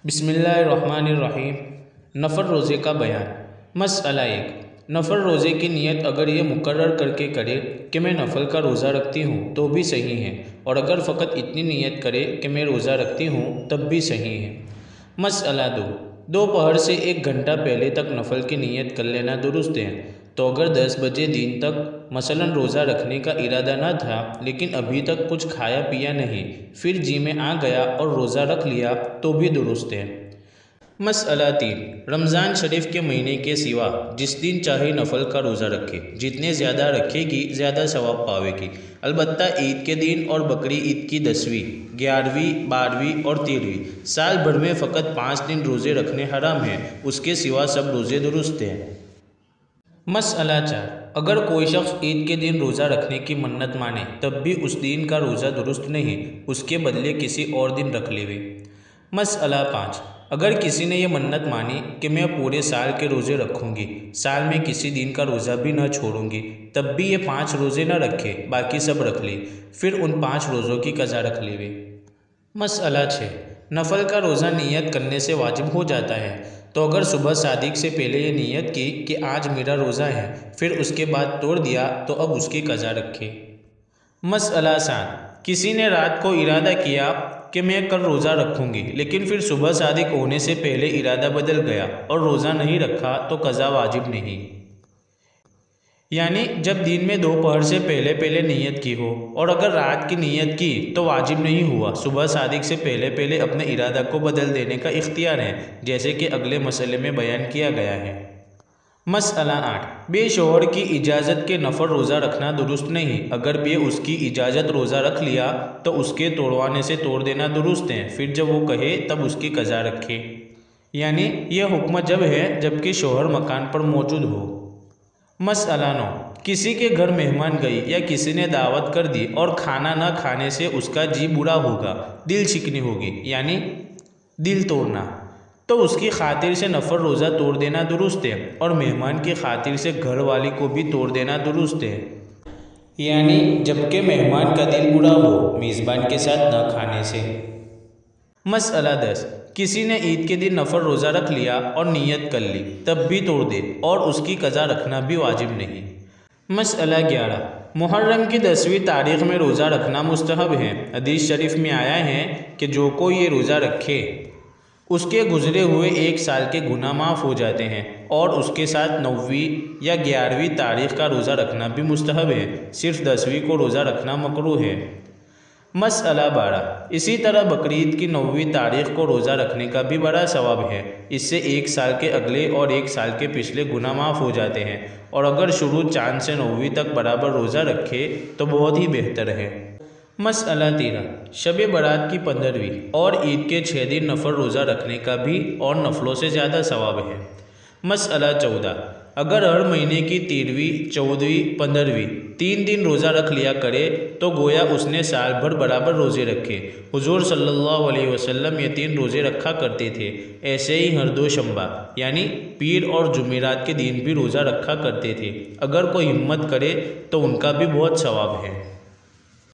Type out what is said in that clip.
बिस्मिल्लाहिर्रहमानिर्रहीम। नफ़ल रोज़े का बयान। मसअला 1। नफ़ल रोज़े की नीयत अगर ये मुकर्रर करके करे कि मैं नफ़ल का रोज़ा रखती हूँ तो भी सही है, और अगर फ़कत इतनी नीयत करे कि मैं रोज़ा रखती हूँ तब भी सही है। मसअला 2। दोपहर से 1 घंटा पहले तक नफ़ल की नीयत कर लेना दुरुस्त है। तो अगर 10 बजे दिन तक मसलन रोज़ा रखने का इरादा न था लेकिन अभी तक कुछ खाया पिया नहीं, फिर जी में आ गया और रोज़ा रख लिया तो भी दुरुस्त है। मसअला 3। रमज़ान शरीफ के महीने के सिवा जिस दिन चाहे नफ़ल का रोज़ा रखे, जितने ज़्यादा रखेगी ज़्यादा सवाब पावेगी। अलबत्ता ईद के दिन और बकरी ईद की 10वीं, 11वीं, 12वीं और 13वीं साल भर में फ़कत 5 दिन रोज़े रखने हराम हैं, उसके सिवा सब रोज़े दुरुस्त हैं। मसअला 4। अगर कोई शख्स ईद के दिन रोज़ा रखने की मन्नत माने तब भी उस दिन का रोज़ा दुरुस्त नहीं, उसके बदले किसी और दिन रख लेवे। मसअला 5। अगर किसी ने यह मन्नत मानी कि मैं पूरे साल के रोज़े रखूँगी, साल में किसी दिन का रोज़ा भी न छोड़ूंगी, तब भी ये 5 रोज़े न रखे, बाकी सब रख ले, फिर उन 5 रोज़ों की कज़ा रख लेवे। मसअला 6। नफ़ल का रोज़ा नियत करने से वाजिब हो जाता है, तो अगर सुबह सादिक से पहले ये नियत की कि आज मेरा रोज़ा है, फिर उसके बाद तोड़ दिया तो अब उसकी कज़ा रखे। मसअला 7। किसी ने रात को इरादा किया कि मैं कल रोज़ा रखूँगी, लेकिन फिर सुबह सादिक होने से पहले इरादा बदल गया और रोज़ा नहीं रखा तो कज़ा वाजिब नहीं। यानी जब दिन में दोपहर से पहले पहले नियत की हो और अगर रात की नियत की तो वाजिब नहीं हुआ, सुबह सादिक से पहले पहले अपने इरादा को बदल देने का इख्तियार है, जैसे कि अगले मसले में बयान किया गया है। मसअला 8। बेशोहर की इजाज़त के नफ़ल रोज़ा रखना दुरुस्त नहीं। अगर बे उसकी इजाज़त रोज़ा रख लिया तो उसके तोड़वाने से तोड़ देना दुरुस्त है, फिर जब वो कहे तब उसकी कज़ा रखे। यानी यह हुक्म जब है जबकि शोहर मकान पर मौजूद हो। मसअला 9। किसी के घर मेहमान गई या किसी ने दावत कर दी और खाना न खाने से उसका जी बुरा होगा, दिल शिकनी होगी, यानी दिल तोड़ना, तो उसकी खातिर से नफ़ल रोज़ा तोड़ देना दुरुस्त है, और मेहमान की खातिर से घर वाली को भी तोड़ देना दुरुस्त है, यानी जबकि मेहमान का दिल बुरा हो मेज़बान के साथ न खाने से। मसअला 10। किसी ने ईद के दिन नफ़ल रोज़ा रख लिया और नीयत कर ली, तब भी तोड़ दे और उसकी कज़ा रखना भी वाजिब नहीं। मसअला 11। मुहर्रम की 10वीं तारीख़ में रोज़ा रखना मुस्तहब है। हदीस शरीफ में आया है कि जो कोई ये रोज़ा रखे उसके गुज़रे हुए 1 साल के गुनाह माफ़ हो जाते हैं, और उसके साथ 9वीं या 11वीं तारीख़ का रोज़ा रखना भी मुस्तहब है, सिर्फ 10वीं को रोज़ा रखना मकरूह है। मसअला 12। इसी तरह बकरीद की 9वीं तारीख़ को रोज़ा रखने का भी बड़ा सवाब है, इससे 1 साल के अगले और 1 साल के पिछले गुनाह माफ़ हो जाते हैं, और अगर शुरू चाँद से 9वीं तक बराबर रोज़ा रखे तो बहुत ही बेहतर है। मसअला 13। शब बारात की 15वीं और ईद के 6 दिन नफ़ल रोज़ा रखने का भी और नफलों से ज़्यादा सवाब है। मसअला 14। अगर हर महीने की 13वीं, 14वीं, 15वीं 3 दिन रोज़ा रख लिया करे तो गोया उसने साल भर बराबर रोज़े रखे। हुजूर सल्लल्लाहु अलैहि वसल्लम ये 3 रोज़े रखा करते थे। ऐसे ही हर 2 शंबा यानी पीर और जुमेरात के दिन भी रोज़ा रखा करते थे। अगर कोई हिम्मत करे तो उनका भी बहुत सवाब है।